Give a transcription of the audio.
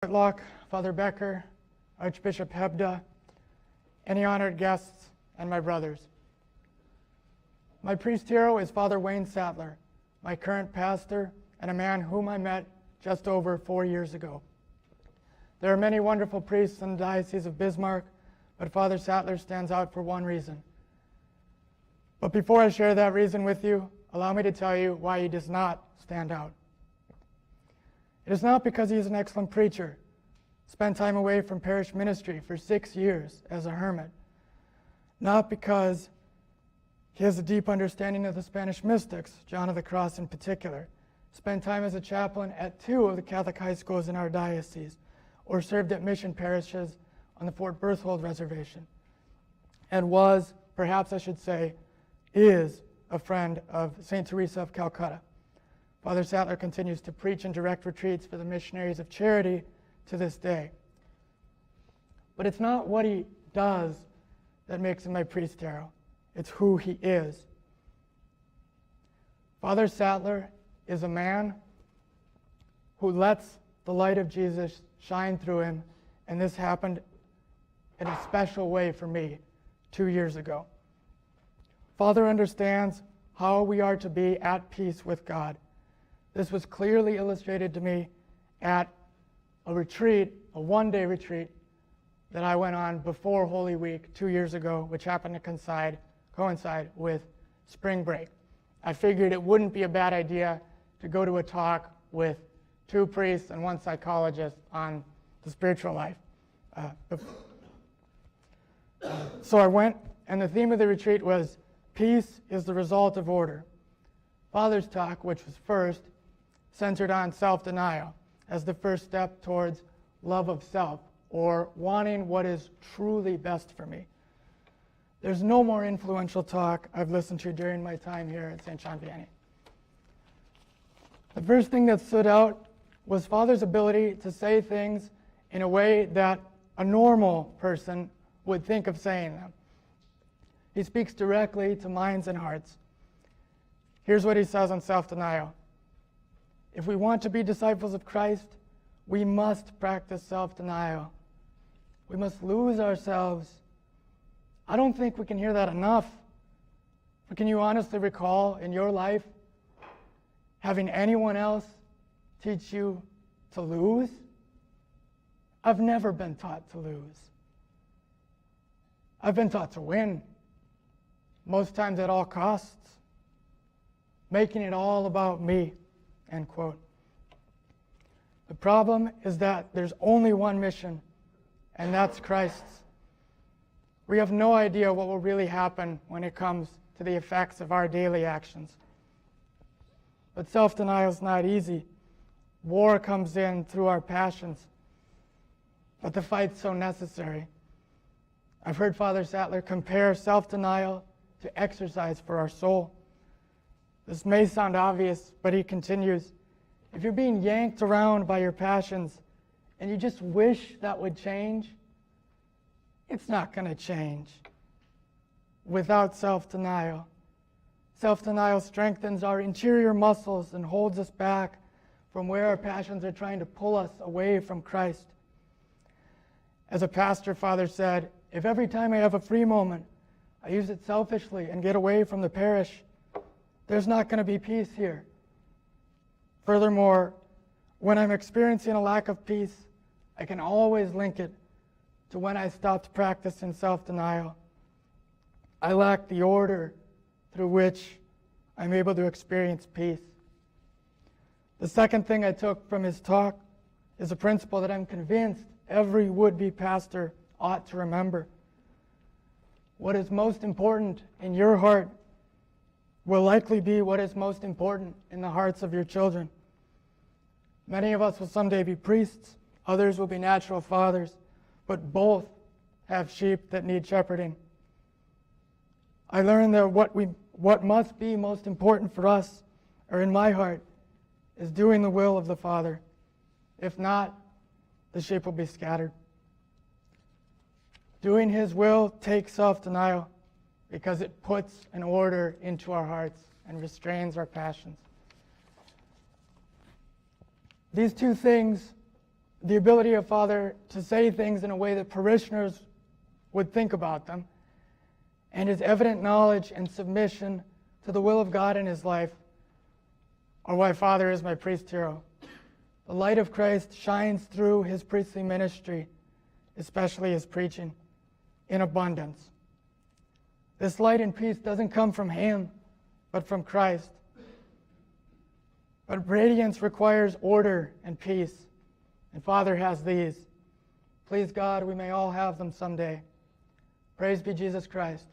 Whitlock, Father Becker, Archbishop Hebda, any honored guests, and my brothers. My priest hero is Father Wayne Sattler, my current pastor, and a man whom I met just over 4 years ago. There are many wonderful priests in the Diocese of Bismarck, but Father Sattler stands out for one reason. But before I share that reason with you, allow me to tell you why he does not stand out. It is not because he is an excellent preacher, spent time away from parish ministry for 6 years as a hermit, not because he has a deep understanding of the Spanish mystics, John of the Cross in particular, spent time as a chaplain at 2 of the Catholic high schools in our diocese, or served at mission parishes on the Fort Berthold Reservation, and was, perhaps I should say, is a friend of St. Teresa of Calcutta. Father Sattler continues to preach and direct retreats for the missionaries of charity to this day. But it's not what he does that makes him my priest hero. It's who he is. Father Sattler is a man who lets the light of Jesus shine through him, and this happened in a special way for me 2 years ago. Father understands how we are to be at peace with God. This was clearly illustrated to me at a retreat, a one-day retreat that I went on before Holy Week 2 years ago, which happened to coincide with spring break. I figured it wouldn't be a bad idea to go to a talk with 2 priests and 1 psychologist on the spiritual life. So I went, and the theme of the retreat was peace is the result of order. Father's talk, which was first, centered on self-denial as the first step towards love of self, or wanting what is truly best for me. There's no more influential talk I've listened to during my time here at St. John Vianney. The first thing that stood out was Father's ability to say things in a way that a normal person would think of saying them. He speaks directly to minds and hearts. Here's what he says on self-denial. If we want to be disciples of Christ, we must practice self-denial. We must lose ourselves. I don't think we can hear that enough. But can you honestly recall in your life having anyone else teach you to lose? I've never been taught to lose. I've been taught to win, most times at all costs, making it all about me, end quote. The problem is that there's only one mission, and that's Christ's. We have no idea what will really happen when it comes to the effects of our daily actions. But self-denial is not easy. War comes in through our passions, but the fight's so necessary. I've heard Father Sattler compare self-denial to exercise for our soul. This may sound obvious, but he continues, if you're being yanked around by your passions and you just wish that would change, it's not going to change without self-denial. Self-denial strengthens our interior muscles and holds us back from where our passions are trying to pull us away from Christ. As a pastor, Father said, if every time I have a free moment, I use it selfishly and get away from the parish, there's not going to be peace here. Furthermore, when I'm experiencing a lack of peace, I can always link it to when I stopped practicing self-denial. I lack the order through which I'm able to experience peace. The second thing I took from his talk is a principle that I'm convinced every would-be pastor ought to remember. What is most important in your heart will likely be what is most important in the hearts of your children. Many of us will someday be priests, others will be natural fathers, but both have sheep that need shepherding. I learned that what must be most important for us, or in my heart, is doing the will of the Father. If not, the sheep will be scattered. Doing his will takes self-denial because it puts an order into our hearts and restrains our passions. These two things the ability of Father to say things in a way that parishioners would think about them, and his evident knowledge and submission to the will of God in his life are why Father is my priest hero. The light of Christ shines through his priestly ministry, especially his preaching, in abundance. This light and peace doesn't come from him, but from Christ. But radiance requires order and peace, and Father has these. Please God, we may all have them someday. Praise be Jesus Christ.